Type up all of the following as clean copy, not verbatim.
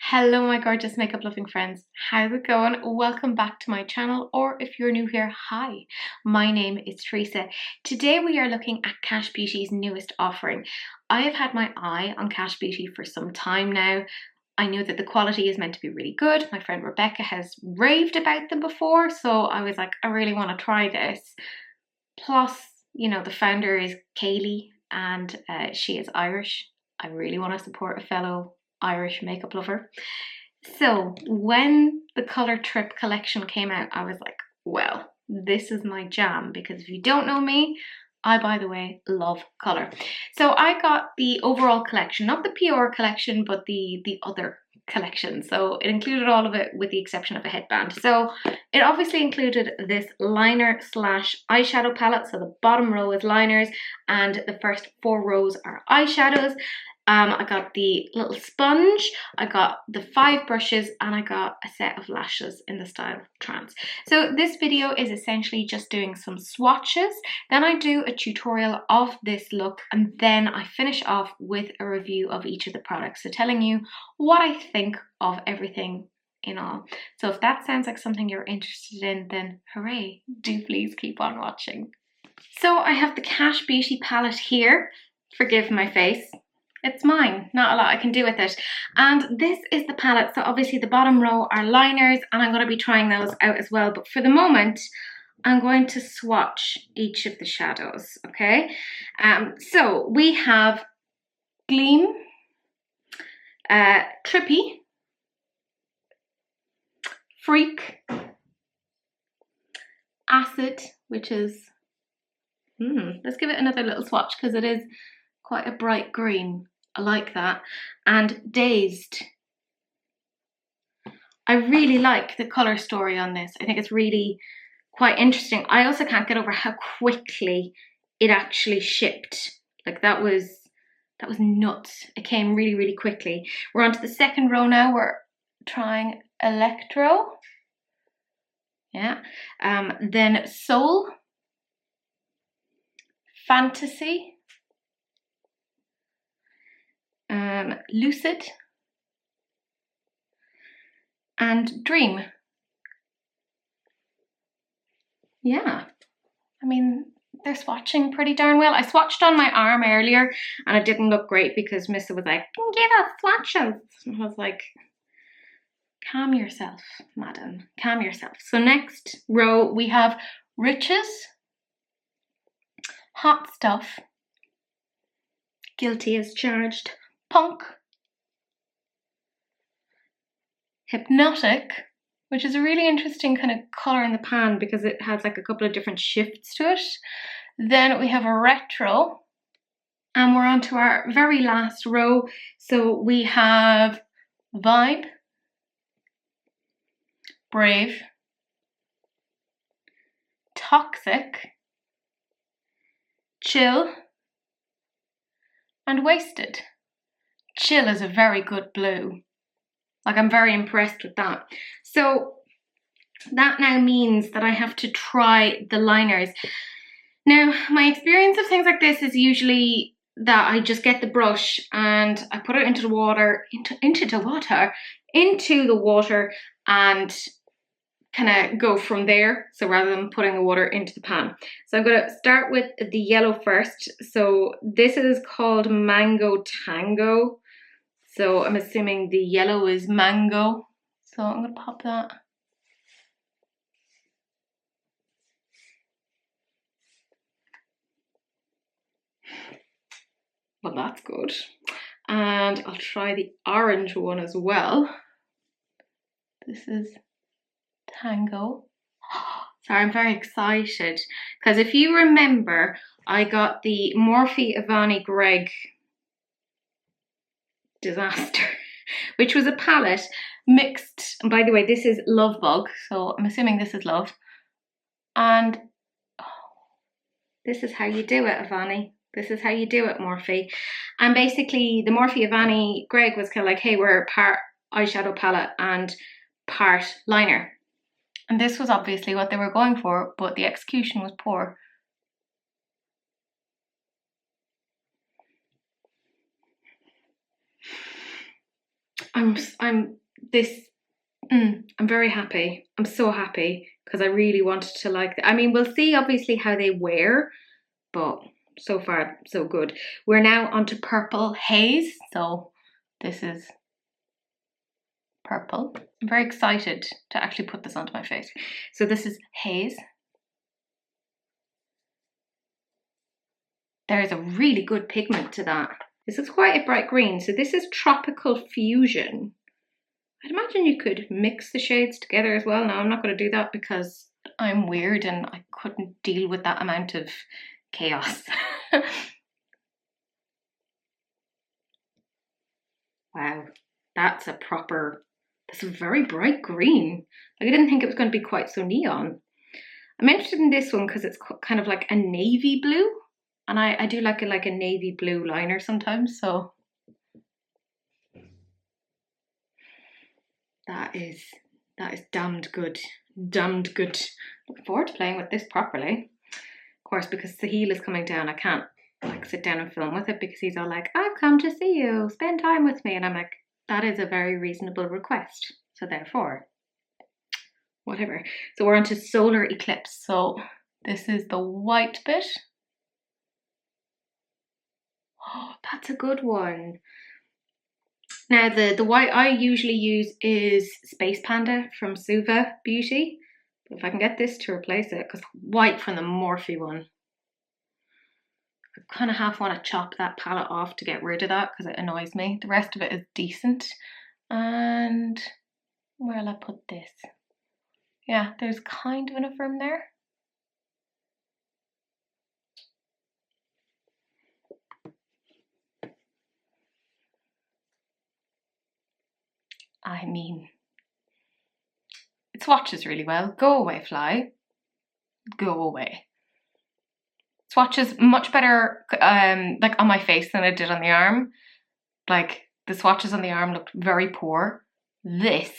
Hello my gorgeous makeup loving friends, how's it going? Welcome back to my channel, or if you're new here, hi, my name is Teresa. Today we are looking at Kash Beauty's newest offering. I have had my eye on Kash Beauty for some time now. I know that the quality is meant to be really good. My friend Rebecca has raved about them before, so I was like, I really want to try this. Plus, you know, the founder is Keilidh and she is Irish. I really want to support a fellow Irish makeup lover. So when the Colour Trip collection came out, I was like, well, this is my jam, because if you don't know me, I, by the way, love colour. So I got the overall collection, not the PR collection, but the other collection. So it included all of it with the exception of a headband. So it obviously included this liner slash eyeshadow palette. So the bottom row is liners and the first 4 rows are eyeshadows. I got the little sponge, I got the 5 brushes, and I got a set of lashes in the style Trance. So this video is essentially just doing some swatches, then I do a tutorial of this look, and then I finish off with a review of each of the products. So telling you what I think of everything in all. So if that sounds like something you're interested in, then hooray, do please keep on watching. So I have the Kash Beauty palette here. Forgive my face. It's mine, not a lot I can do with it. And this is the palette, so obviously the bottom row are liners, and I'm going to be trying those out as well. But for the moment, I'm going to swatch each of the shadows, okay? So we have Gleam, Trippy, Freak, Acid, which is, let's give it another little swatch because it is quite a bright green. I like that. And Dazed. I really like the colour story on this. I think it's really quite interesting. I also can't get over how quickly it actually shipped. Like that was nuts. It came really, really quickly. We're on to the second row now. We're trying Electro. Yeah. Then Soul. Fantasy. Lucid, and Dream. Yeah, I mean, they're swatching pretty darn well. I swatched on my arm earlier and it didn't look great because Missa was like, give us swatches. And I was like, calm yourself, madam, calm yourself. So next row we have Riches, Hot Stuff, Guilty as Charged, Punk, Hypnotic, which is a really interesting kind of colour in the pan because it has like a couple of different shifts to it. Then we have a Retro, and we're on to our very last row. So we have Vibe, Brave, Toxic, Chill, and Wasted. Chill is a very good blue. Like, I'm very impressed with that. So that now means that I have to try the liners. Now, my experience of things like this is usually that I just get the brush and I put it into the water, into the water and kind of go from there. So rather than putting the water into the pan. So I'm going to start with the yellow first. So this is called Mango Tango. So I'm assuming the yellow is mango. So I'm going to pop that. Well, that's good. And I'll try the orange one as well. This is Tango. Sorry, I'm very excited. Because if you remember, I got the Morphe Ivani Greg Disaster, which was a palette mixed, and by the way, this is Love Bug, so I'm assuming this is Love, and this is how you do it, Ivani. This is how you do it, Morphe. And basically the Morphe Ivani Greg was kind of like, hey, we're part eyeshadow palette and part liner, and this was obviously what they were going for, but the execution was poor. I'm very happy. I'm so happy because I really wanted to like I mean, we'll see obviously how they wear, but so far so good. We're now onto Purple Haze. So this is purple. I'm very excited to actually put this onto my face. So this is Haze. There is a really good pigment to that. This is quite a bright green. So this is Tropical Fusion. I'd imagine you could mix the shades together as well. Now I'm not going to do that because I'm weird and I couldn't deal with that amount of chaos. Wow, that's a very bright green. Like I didn't think it was going to be quite so neon. I'm interested in this one because it's kind of like a navy blue. And I do like a navy blue liner sometimes, so that is damned good. Damned good. Looking forward to playing with this properly. Of course, because Sahil is coming down, I can't like sit down and film with it because he's all like, I've come to see you, spend time with me. And I'm like, that is a very reasonable request. So therefore, whatever. So we're on to Solar Eclipse. So this is the white bit. Oh, that's a good one. Now the white I usually use is Space Panda from Suva Beauty. But if I can get this to replace it, because white from the Morphe one. I kind of half want to chop that palette off to get rid of that because it annoys me. The rest of it is decent. And where'll I put this? Yeah, there's kind of enough room there. I mean, it swatches really well. Go away, fly. Go away. Swatches much better like on my face than it did on the arm. Like the swatches on the arm looked very poor. This,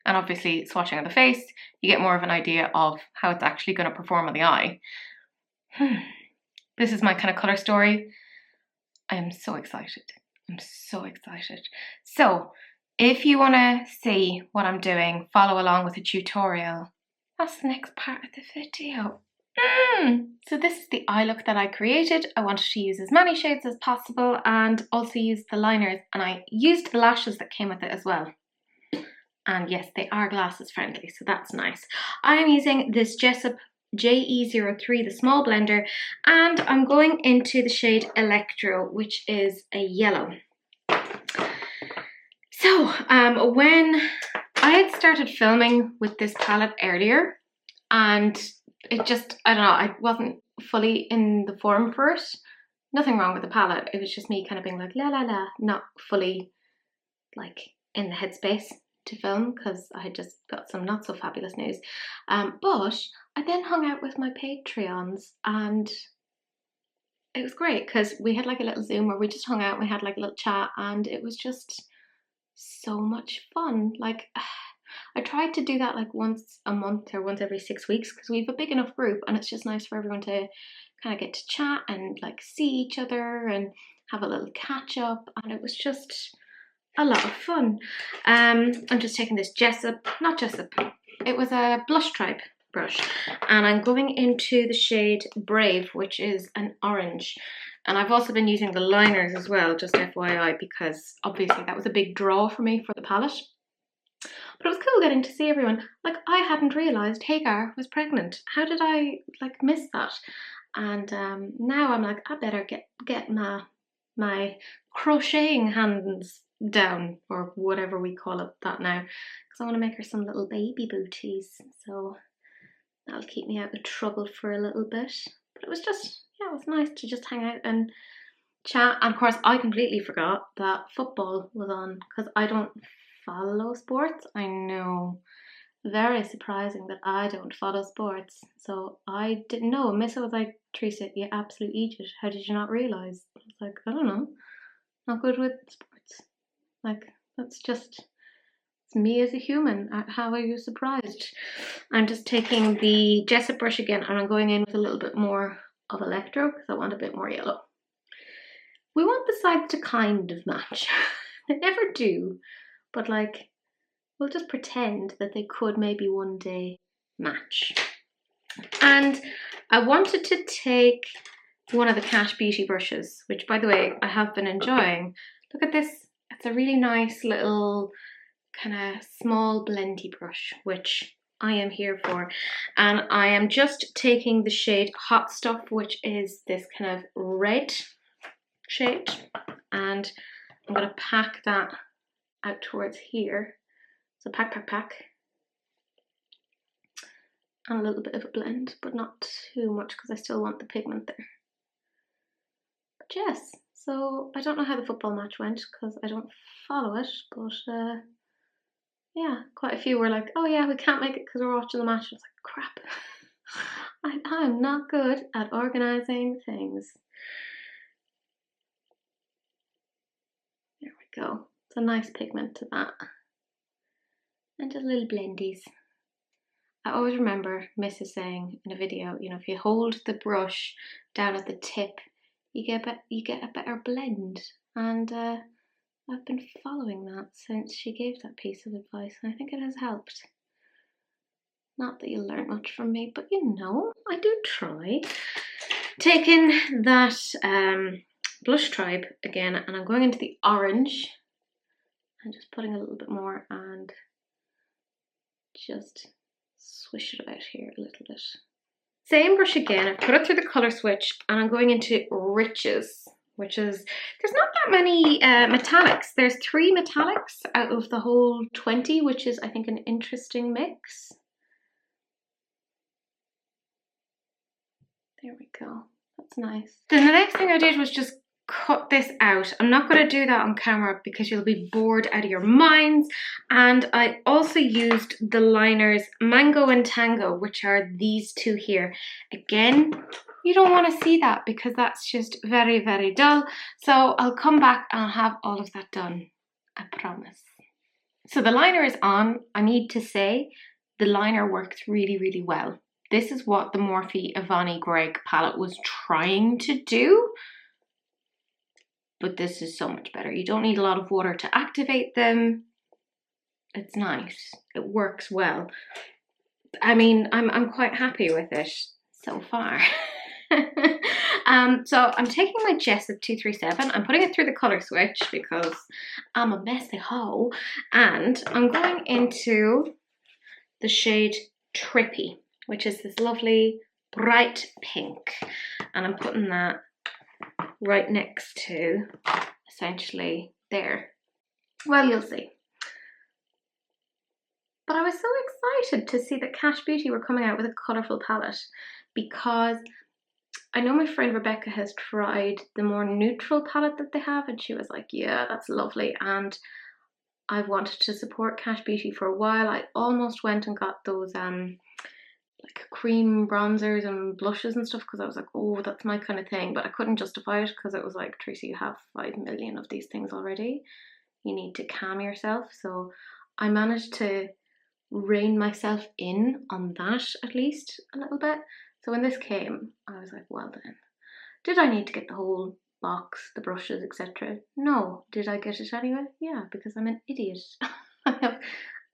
and obviously swatching on the face, you get more of an idea of how it's actually going to perform on the eye. This is my kind of colour story. I am so excited. I'm so excited. So if you want to see what I'm doing, follow along with the tutorial. That's the next part of the video. So this is the eye look that I created. I wanted to use as many shades as possible and also use the liners, and I used the lashes that came with it as well. And yes, they are glasses friendly, so that's nice. I am using this Jessup JE03, the small blender, and I'm going into the shade Electro, which is a yellow. So when I had started filming with this palette earlier, and it just, I don't know, I wasn't fully in the form for it. Nothing wrong with the palette, it was just me kind of being like la la la, not fully like in the headspace to film because I had just got some not so fabulous news. But I then hung out with my Patreons and it was great because we had like a little Zoom where we just hung out and we had like a little chat, and it was just so much fun. Like I tried to do that like once a month or once every 6 weeks because we have a big enough group, and it's just nice for everyone to kind of get to chat and like see each other and have a little catch up, and it was just a lot of fun. I'm just taking this not Jessup, it was a Blush Tribe brush, and I'm going into the shade Brave, which is an orange. And I've also been using the liners as well, just FYI, because obviously that was a big draw for me for the palette. But it was cool getting to see everyone. Like, I hadn't realised Hagar was pregnant. How did I like miss that? And now I'm like, I better get my crocheting hands down, or whatever we call it that now, because I want to make her some little baby booties. So that'll keep me out of trouble for a little bit. But it was just, yeah, it was nice to just hang out and chat. And of course, I completely forgot that football was on because I don't follow sports. I know, very surprising that I don't follow sports. So I didn't know. Missa was like, Teresa, you absolute idiot. How did you not realise? I was like, I don't know. Not good with sports. Like, that's just, it's me as a human. How are you surprised? I'm just taking the Jessup brush again, and I'm going in with a little bit more of Electro because I want a bit more yellow. We want the sides to kind of match. They never do, but like, we'll just pretend that they could maybe one day match. And I wanted to take one of the Kash Beauty brushes, which by the way, I have been enjoying. Look at this, it's a really nice little kind of small blendy brush, which I am here for. And I am just taking the shade Hot Stuff, which is this kind of red shade. And I'm gonna pack that out towards here. So pack, pack, pack. And a little bit of a blend, but not too much because I still want the pigment there. But yes, so I don't know how the football match went because I don't follow it, but yeah, quite a few were like, oh yeah, we can't make it because we're watching the match. I was like, crap. I'm not good at organising things. There we go. It's a nice pigment to that. And just little blendies. I always remember Mrs. saying in a video, you know, if you hold the brush down at the tip, you get a better blend. And I've been following that since she gave that piece of advice, and I think it has helped. Not that you'll learn much from me, but you know, I do try. Taking that blush tribe again, and I'm going into the orange and just putting a little bit more and just swish it about here a little bit. Same brush again, I've put it through the colour switch and I'm going into Riches, which is, there's not that many metallics. There's 3 metallics out of the whole 20, which is I think an interesting mix. There we go, that's nice. Then the next thing I did was just cut this out. I'm not going to do that on camera because you'll be bored out of your minds. And I also used the liners Mango and Tango, which are these 2 here. Again, you don't want to see that because that's just very, very dull. So I'll come back and I'll have all of that done, I promise. So the liner is on. I need to say the liner works really, really well. This is what the Morphe Ivani Greg palette was trying to do. But this is so much better. You don't need a lot of water to activate them. It's nice. It works well. I mean, I'm quite happy with it so far. So I'm taking my Jessup 237. I'm putting it through the colour switch because I'm a messy hoe. And I'm going into the shade Trippy, which is this lovely bright pink. And I'm putting that right next to essentially there. Well, you'll see. But I was so excited to see that Kash Beauty were coming out with a colourful palette because I know my friend Rebecca has tried the more neutral palette that they have and she was like, yeah, that's lovely. And I've wanted to support Kash Beauty for a while. I almost went and got those like cream bronzers and blushes and stuff because I was like, oh, that's my kind of thing, but I couldn't justify it because it was like, Teresa, you have 5 million of these things already. You need to calm yourself. So I managed to rein myself in on that at least a little bit. So when this came, I was like, well then, did I need to get the whole box, the brushes, etc.? No. Did I get it anyway? Yeah, because I'm an idiot. I have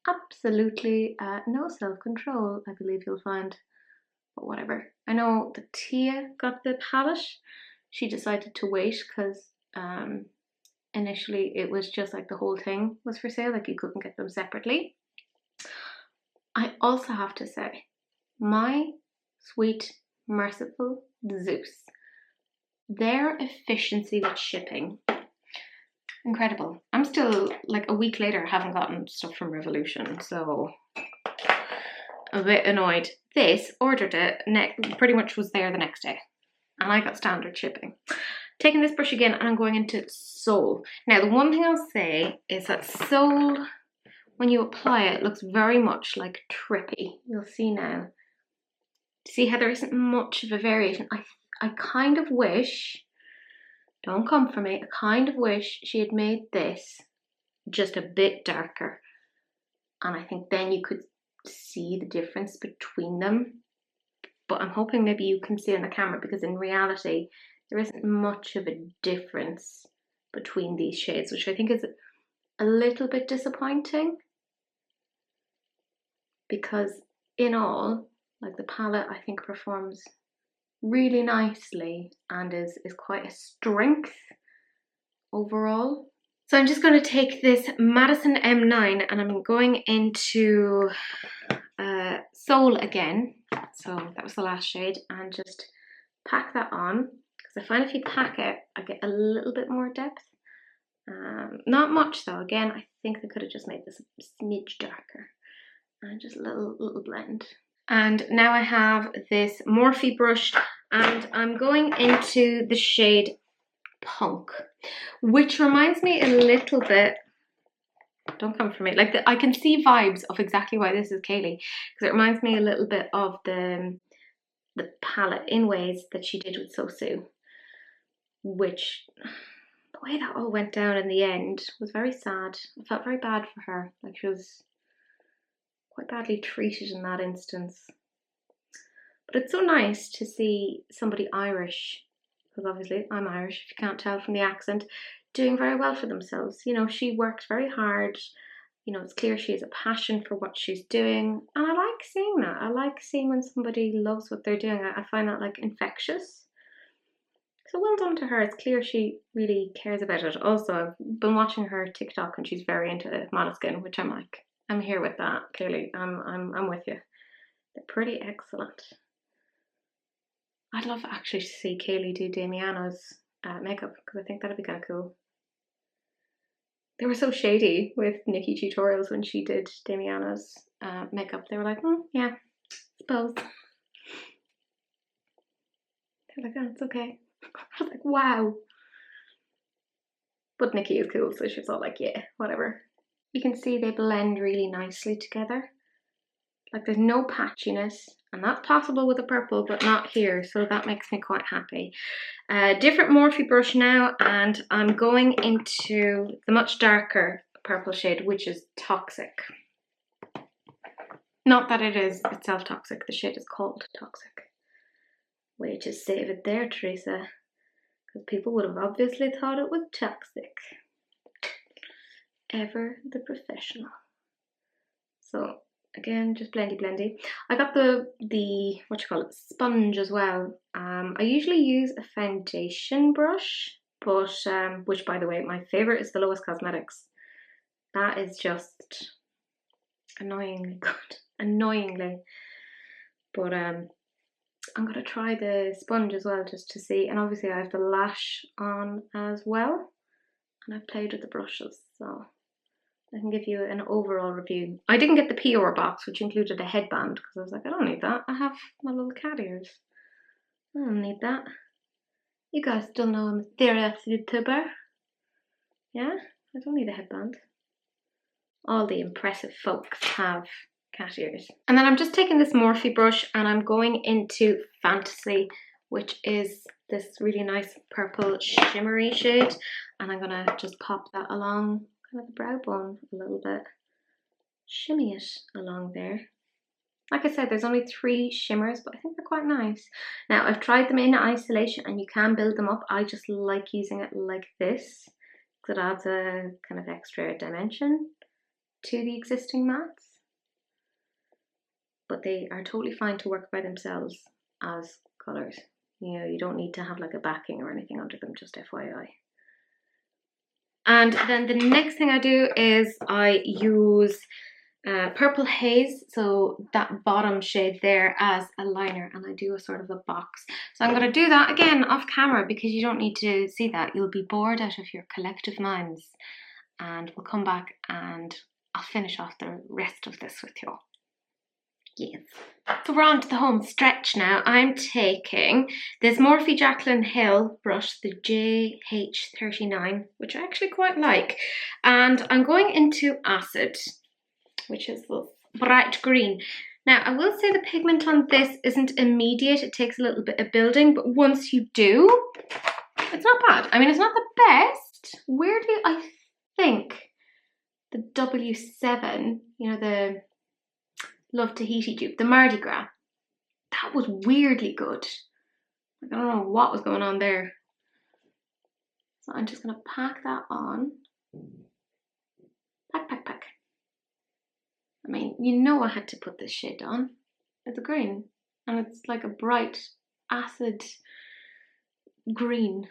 absolutely no self-control, I believe you'll find, but whatever. I know that Tia got the palette. She decided to wait because initially it was just like the whole thing was for sale, like you couldn't get them separately. I also have to say, my sweet, merciful Zeus, their efficiency with shipping, incredible. I'm still, like a week later, haven't gotten stuff from Revolution, so I'm a bit annoyed. This, ordered it, pretty much was there the next day, and I got standard shipping. Taking this brush again, and I'm going into Soul. Now, the one thing I'll say is that Soul, when you apply it, looks very much like Trippy. You'll see now. See how there isn't much of a variation? I kind of wish, don't come for me, I kind of wish she had made this just a bit darker. And I think then you could see the difference between them. But I'm hoping maybe you can see on the camera because in reality, there isn't much of a difference between these shades, which I think is a little bit disappointing, because in all, like, the palette I think performs really nicely and is quite a strength overall. So I'm just going to take this Madison M9 and I'm going into Soul again. So that was the last shade, and just pack that on, because I find if you pack it, I get a little bit more depth. Not much though. Again, I think they could have just made this a smidge darker. And just a little blend. And now I have this Morphe brush, and I'm going into the shade Punk, which reminds me a little bit, don't come for me, like I can see vibes of exactly why this is Keilidh, because it reminds me a little bit of the palette in ways that she did with Sosu, which, the way that all went down in the end was very sad. I felt very bad for her, like she was quite badly treated in that instance. But it's so nice to see somebody Irish, because obviously I'm Irish if you can't tell from the accent, doing very well for themselves. You know, she worked very hard. You know, it's clear she has a passion for what she's doing, and I like seeing that. I like seeing when somebody loves what they're doing. I find that like infectious. So well done to her. It's clear she really cares about it. Also, I've been watching her TikTok and she's very into Måneskin, which I'm like, I'm here with that, clearly. I'm with you. They're pretty excellent. I'd love actually to see Keilidh do Damiano's makeup, because I think that'd be kind of cool. They were so shady with Nikki Tutorials when she did Damiano's makeup. They were like, yeah, suppose. They're like, oh, it's okay. I was like, wow. But Nikki is cool, so she's all like, yeah, whatever. You can see they blend really nicely together. Like, there's no patchiness, and that's possible with a purple, but not here, so that makes me quite happy. Different Morphe brush now, and I'm going into the much darker purple shade, which is Toxic. Not that it is itself toxic, the shade is called Toxic. Way to save it there, Teresa, because people would have obviously thought it was toxic. Ever the professional. So again, just blendy. I got the what you call it, sponge as well. I usually use a foundation brush, but which, by the way, my favorite is the Lowest Cosmetics. That is just annoyingly good, annoyingly. But I'm gonna try the sponge as well, just to see. And obviously I have the lash on as well, and I've played with the brushes, so I can give you an overall review. I didn't get the PR box, which included a headband, because I was like, I don't need that. I have my little cat ears. I don't need that. You guys still know I'm a serious YouTuber. Yeah? I don't need a headband. All the impressive folks have cat ears. And then I'm just taking this Morphe brush and I'm going into Fantasy, which is this really nice purple shimmery shade. And I'm gonna just pop that along kind of the brow bone a little bit. Shimmy it along there. Like I said, there's only 3 shimmers, but I think they're quite nice. Now, I've tried them in isolation and you can build them up. I just like using it like this, because it adds a kind of extra dimension to the existing mattes. But they are totally fine to work by themselves as colours. You know, you don't need to have like a backing or anything under them, just FYI. And then the next thing I do is I use Purple Haze, so that bottom shade there, as a liner, and I do a sort of a box. So I'm going to do that again off camera, because you don't need to see that. You'll be bored out of your collective minds, and we'll come back and I'll finish off the rest of this with you. Yes. So we're on to the home stretch now. I'm taking this Morphe Jaclyn Hill brush, the JH39, which I actually quite like, and I'm going into Acid, which is the bright green. Now, I will say the pigment on this isn't immediate. It takes a little bit of building, but once you do, it's not bad. I mean, it's not the best. Weirdly, I think the W7, you know, the Love Tahiti dupe, the Mardi Gras, that was weirdly good. Like, I don't know what was going on there. So I'm just going to pack that on. Pack, pack, pack. I mean, you know I had to put this shade on. It's a green, and it's like a bright acid green.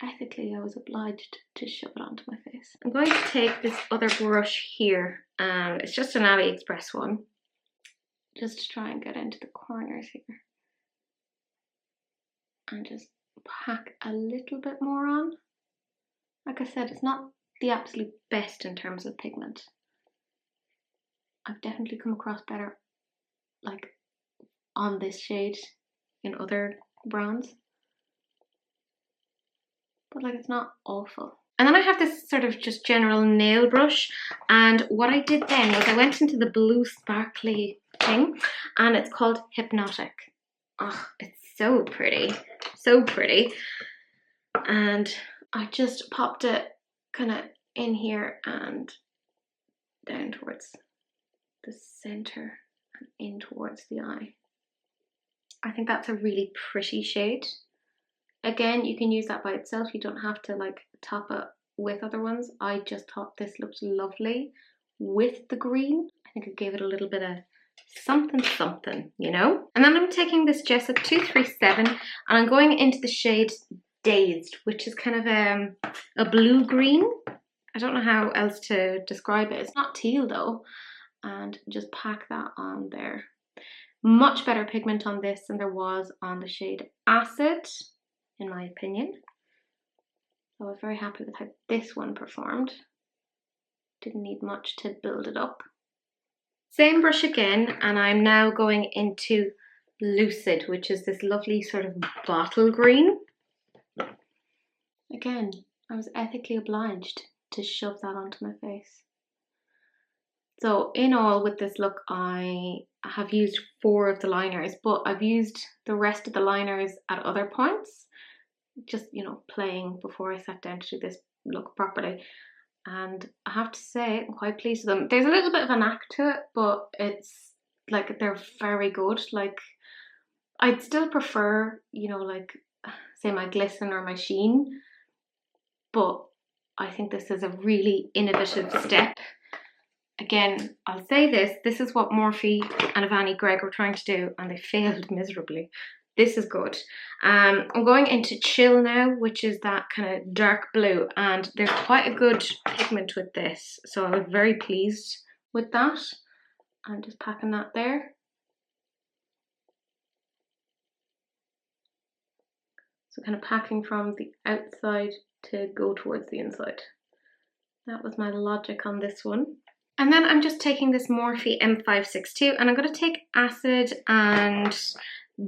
Ethically, I was obliged to shove it onto my face. I'm going to take this other brush here, and it's just an AliExpress one, just to try and get into the corners here. And just pack a little bit more on. Like I said, it's not the absolute best in terms of pigment. I've definitely come across better like on this shade in other brands. But like, it's not awful. And then I have this sort of just general nail brush, and what I did then was I went into the blue sparkly thing, and it's called Hypnotic. Oh, it's so pretty, so pretty. And I just popped it kind of in here and down towards the center and in towards the eye. I think that's a really pretty shade. Again, you can use that by itself. You don't have to like top it with other ones. I just thought this looked lovely with the green. I think it gave it a little bit of something something, you know. And then I'm taking this Jessup 237 and I'm going into the shade Dazed, which is kind of a blue green. I don't know how else to describe it. It's not teal though. And just pack that on there. Much better pigment on this than there was on the shade Acid, in my opinion. So I was very happy with how this one performed. Didn't need much to build it up. Same brush again, and I'm now going into Lucid, which is this lovely sort of bottle green. Again, I was ethically obliged to shove that onto my face. So in all with this look, I have used 4 of the liners, but I've used the rest of the liners at other points, just, you know, playing before I sat down to do this look properly. And I have to say, I'm quite pleased with them. There's a little bit of a knack to it, but it's like, they're very good. Like, I'd still prefer, you know, like, say my Glisten or my Sheen, but I think this is a really innovative step. Again, I'll say this is what Morphe and Avani Gregg were trying to do, and they failed miserably. This is good. I'm going into Chill now, which is that kind of dark blue, and there's quite a good pigment with this, so I was very pleased with that. I'm just packing that there. So kind of packing from the outside to go towards the inside. That was my logic on this one. And then I'm just taking this Morphe M562 and I'm going to take Acid and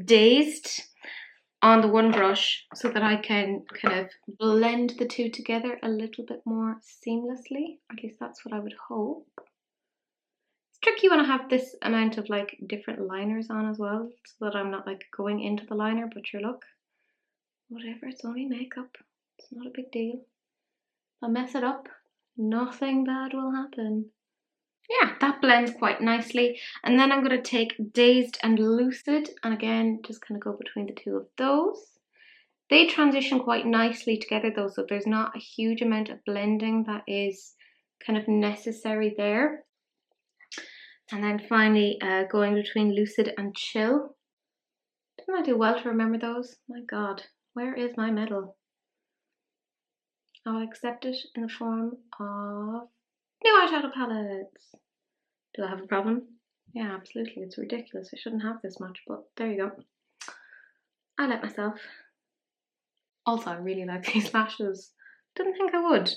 Dazed on the one brush so that I can kind of blend the two together a little bit more seamlessly. At least that's what I would hope. It's tricky when I have this amount of like different liners on as well, so that I'm not like going into the liner, but sure, look, whatever, it's only makeup. It's not a big deal. If I mess it up, nothing bad will happen. Yeah, that blends quite nicely. And then I'm going to take Dazed and Lucid, and again, just kind of go between the two of those. They transition quite nicely together though, so there's not a huge amount of blending that is kind of necessary there. And then finally, going between Lucid and Chill. Didn't I do well to remember those? My God, where is my medal? I'll accept it in the form of new eyeshadow palettes. Do I have a problem? Yeah, absolutely. It's ridiculous. I shouldn't have this much, but there you go. I let myself. Also, I really like these lashes. Didn't think I would,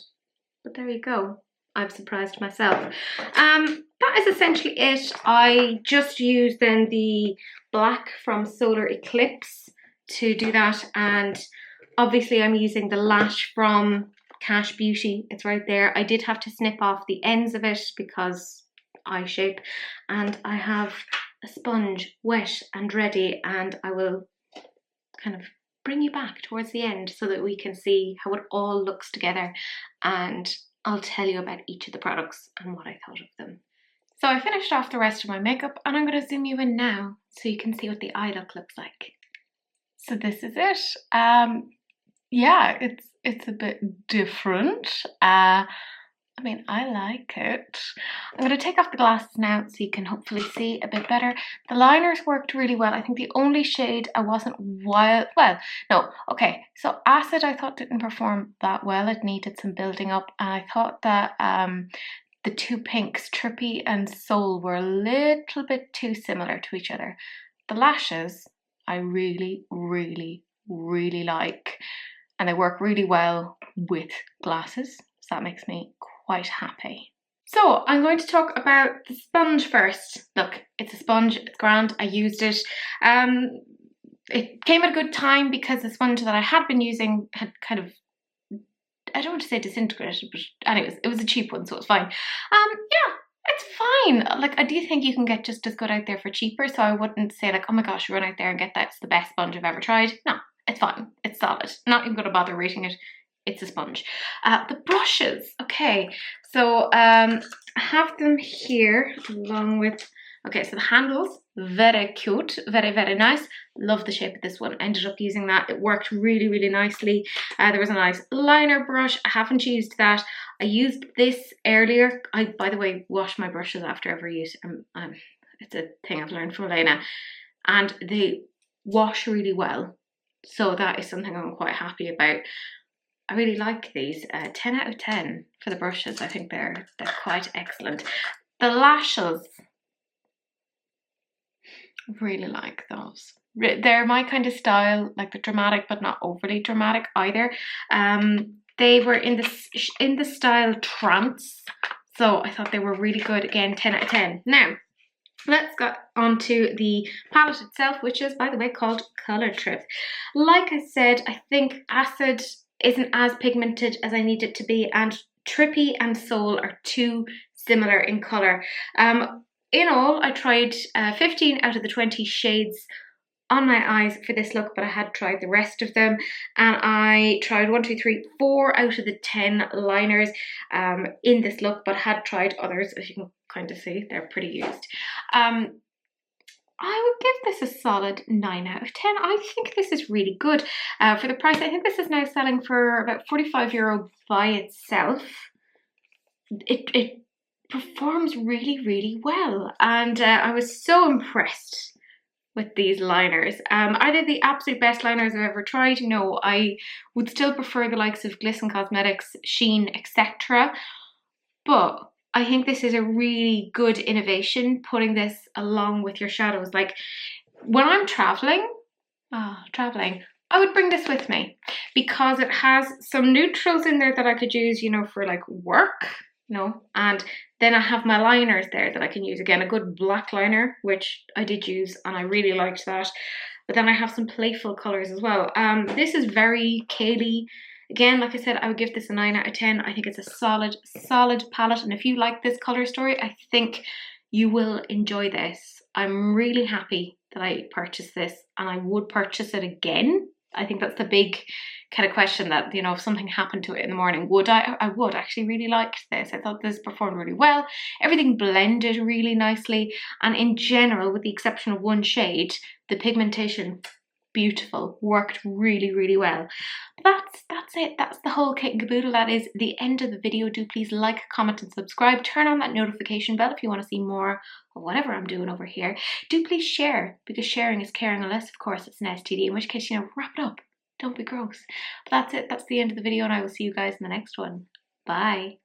but there you go. I've surprised myself. That is essentially it. I just used then the black from Solar Eclipse to do that, and obviously I'm using the lash from Kash Beauty. It's right there. I did have to snip off the ends of it because eye shape, and I have a sponge wet and ready, and I will kind of bring you back towards the end so that we can see how it all looks together, and I'll tell you about each of the products and what I thought of them. So I finished off the rest of my makeup, and I'm going to zoom you in now so you can see what the eye look looks like. So this is it. Yeah, it's a bit different. I mean, I like it. I'm going to take off the glasses now so you can hopefully see a bit better. The liners worked really well. I think the only shade I wasn't no, okay. So Acid I thought didn't perform that well. It needed some building up. And I thought that the two pinks, Trippy and Soul, were a little bit too similar to each other. The lashes I really, really, really like. And they work really well with glasses. So that makes me quite happy. So I'm going to talk about the sponge first. Look, it's a sponge, it's grand, I used it. It came at a good time because the sponge that I had been using had kind of, I don't want to say disintegrated, but anyways, it was a cheap one, so it's fine. Yeah, it's fine. Like, I do think you can get just as good out there for cheaper, so I wouldn't say like, oh my gosh, run out there and get that, it's the best sponge I've ever tried. No, it's fine, it's solid. Not even going to bother rating it. It's a sponge. The brushes, okay, so I have them here along with, okay, so the handles, very cute, very, very nice. Love the shape of this one. Ended up using that. It worked really, really nicely. There was a nice liner brush. I haven't used that. I used this earlier. I, by the way, wash my brushes after every use. It's a thing I've learned from Elena. And they wash really well. So that is something I'm quite happy about. I really like these. 10 out of 10 for the brushes. I think they're quite excellent. The lashes, really like those. They're my kind of style, like the dramatic but not overly dramatic either. They were in the style Trance, so I thought they were really good. Again, 10 out of 10. Now, let's get on to the palette itself, which is, by the way, called Color Trip. Like I said, I think Acid isn't as pigmented as I need it to be, and Trippy and Soul are too similar in colour. In all, I tried 15 out of the 20 shades on my eyes for this look, but I had tried the rest of them, and I tried 4 out of the 10 liners in this look, but had tried others, as you can kind of see. They're pretty used. I would give this a solid 9 out of 10. I think this is really good. For the price, I think this is now selling for about €45 by itself. It performs really, really well. And I was so impressed with these liners. Are they the absolute best liners I've ever tried? No, I would still prefer the likes of Glisten Cosmetics, Sheen, etc. But I think this is a really good innovation, putting this along with your shadows. Like, when I'm traveling, I would bring this with me because it has some neutrals in there that I could use, you know, for like work, you know, and then I have my liners there that I can use. Again, a good black liner, which I did use and I really liked that. But then I have some playful colours as well. This is very Keilidh. Again, like I said, I would give this a 9 out of 10. I think it's a solid palette. And if you like this colour story, I think you will enjoy this. I'm really happy that I purchased this, and I would purchase it again. I think that's the big kind of question that, you know, if something happened to it in the morning, would I? I would. Actually really liked this. I thought this performed really well. Everything blended really nicely. And in general, with the exception of one shade, the pigmentation, beautiful, worked really, really well. But that's it. That's the whole kit and caboodle. That is the end of the video. Do please like, comment and subscribe. Turn on that notification bell if you want to see more of whatever I'm doing over here. Do please share, because sharing is caring, unless of course it's an STD, in which case, you know, wrap it up. Don't be gross. But that's it. That's the end of the video, and I will see you guys in the next one. Bye.